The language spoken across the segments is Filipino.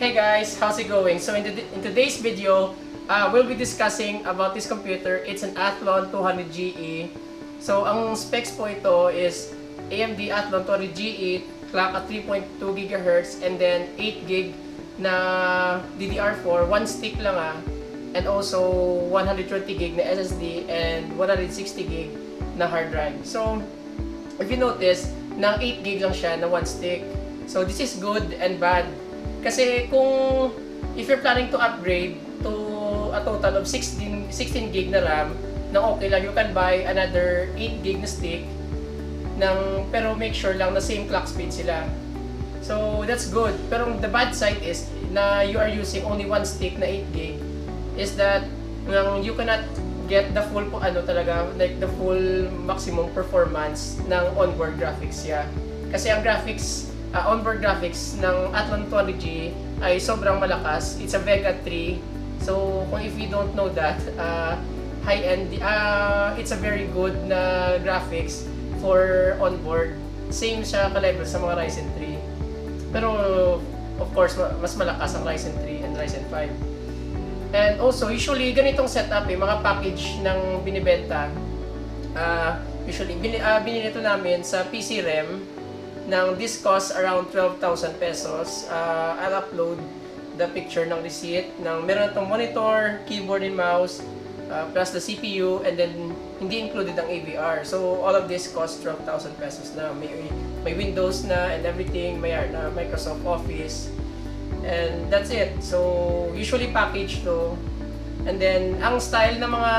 Hey guys, how's it going? So in today's video, we'll be discussing about this computer. It's an Athlon 200GE. So ang specs po ito is AMD Athlon 200GE, clock at 3.2 GHz, and then 8 GB na DDR4, one stick lang and also 120 GB na SSD and 160 GB na hard drive. So if you notice, na 8 GB lang siya na one stick. So this is good and bad. Kasi if you're planning to upgrade to a total of 16 GB na RAM, na okay lang, you can buy another 8 GB na stick, pero make sure lang na same clock speed sila. So that's good. Pero the bad side is na you are using only one stick na 8 GB is that you cannot get the full the full maximum performance ng onboard graphics niya. Kasi ang onboard graphics ng Athlon 200G ay sobrang malakas. It's a Vega 3. So, if you don't know that, high-end, it's a very good na graphics for onboard. Same siya ka-level sa mga Ryzen 3. Pero, of course, mas malakas ang Ryzen 3 and Ryzen 5. And also, usually, ganitong setup mga package ng binibenta. Usually, binili ito namin sa PC REM. This costs around 12,000 pesos. I'll upload the picture ng receipt. Meron itong monitor, keyboard and mouse, plus the CPU, and then hindi included ang AVR. So all of this costs 12,000 pesos na. May Windows na and everything, may Microsoft Office. And that's it. So usually package to. And then ang style ng mga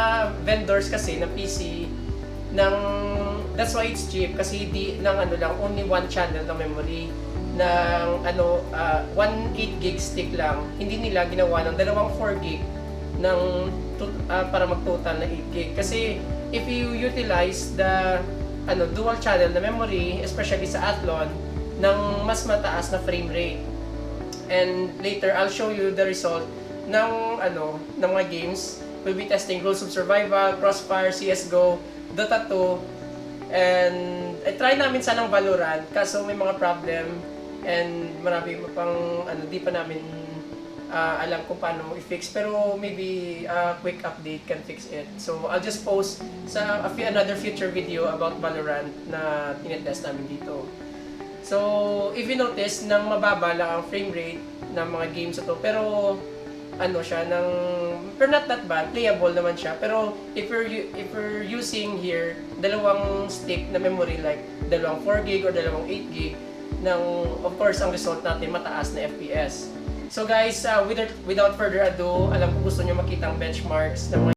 vendors kasi na PC that's why it's cheap kasi only one channel ng memory ng 1 8 gig stick lang. Hindi nila ginawa ng dalawang 4 gig para mag-total na 8 gig. Kasi if you utilize the dual channel na memory, especially sa Athlon, ng mas mataas na frame rate. And later I'll show you the result ng mga games. We'll be testing Rules of Survival, Crossfire, CS:GO, Dota 2, and try namin sanang Valorant kaso may mga problem and marami pang di pa namin alam kung paano i-fix, pero maybe a quick update can fix it. So I'll just post sa another future video about Valorant na tinetest namin dito. So if you notice, nang mababa lang ang frame rate ng mga games ito, pero pero not that bad, playable naman siya. Pero if you're using here dalawang stick na memory, like dalawang 4 gig or dalawang 8 gig, of course ang result natin mataas na FPS. So guys, without further ado, alam ko gusto nyo makita ang benchmarks ng mga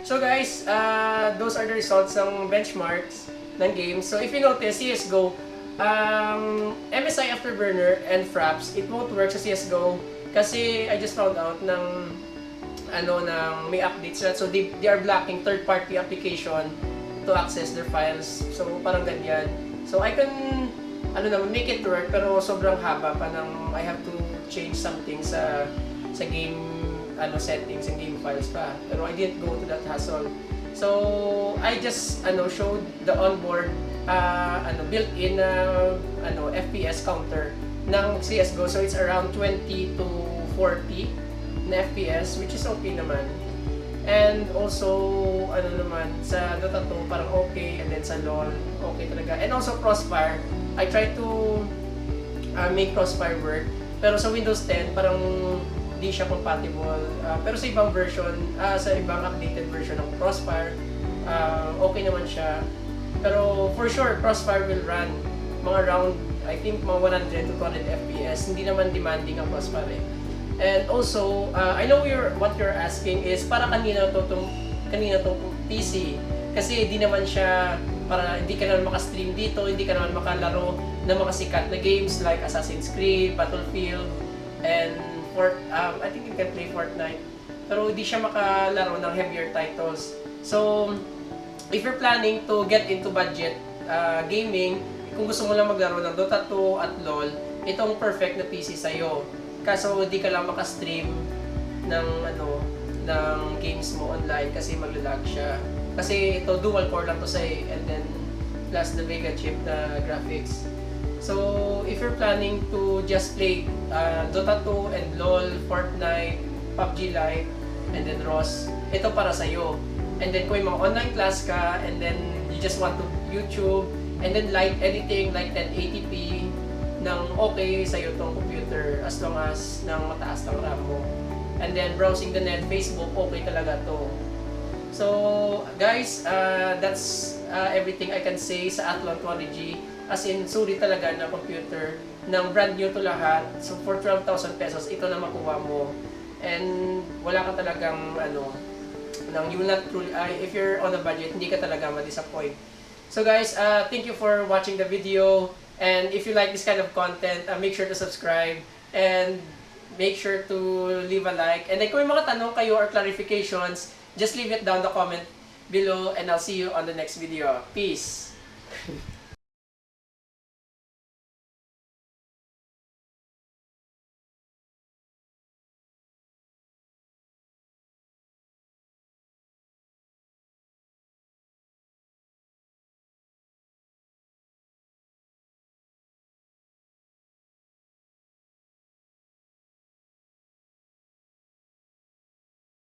So guys, those are the results ng benchmarks ng games. So if you notice, CSGO, MSI Afterburner and Fraps, it won't work sa CSGO kasi I just found out ng may updates na. So they are blocking third-party application to access their files. So parang ganyan. So I can make it work pero sobrang haba pa ng I have to change something sa game settings and game files pa. Pero I didn't go to that hassle. So I just showed the onboard built-in FPS counter ng CS:GO. So it's around 20 to 40 na FPS, which is okay naman. And also sa Dota 2 parang okay, and then sa LoL okay talaga. And also Crossfire, I tried to make Crossfire work, pero sa Windows 10 parang di siya compatible. Pero sa ibang version, sa ibang updated version ng Crossfire, okay naman siya. Pero for sure, Crossfire will run mga around, I think, mga 100 to 200 FPS. Hindi naman demanding ang Crossfire eh. And also, I know what you're asking is, para kanina tong PC. Kasi hindi naman siya, para hindi ka naman makastream dito, hindi ka naman makalaro ng mga sikat na games like Assassin's Creed, Battlefield, and I think you can play Fortnite. Pero hindi siya makalaro ng heavier titles. So, if you're planning to get into budget gaming, kung gusto mo lang maglaro ng Dota 2 at LoL, itong perfect na PC sa'yo. Kaso hindi ka lang makastream ng games mo online kasi maglalag siya. Kasi ito dual core lang to and then plus the Vega chip na graphics. So if you're planning to just play Dota 2 and LoL, Fortnite, PUBG Lite, and then ROS, ito para sa'yo. And then kung may mga online class ka, and then you just want to YouTube, and then light editing like 1080p, ng okay sa'yo tong computer as long as nang mataas ng RAM mo. And then browsing the net, Facebook, okay talaga to. So guys, that's everything I can say sa Athlon 200G. As in, suri talaga na computer, ng brand new to lahat. So for 12,000 pesos, ito na makuha mo. And wala ka talagang you not truly, if you're on a budget, hindi ka talaga ma-disappoint. So guys, thank you for watching the video. And if you like this kind of content, make sure to subscribe and make sure to leave a like. And then kung may mga tanong kayo or clarifications, just leave it down the comment below and I'll see you on the next video. Peace!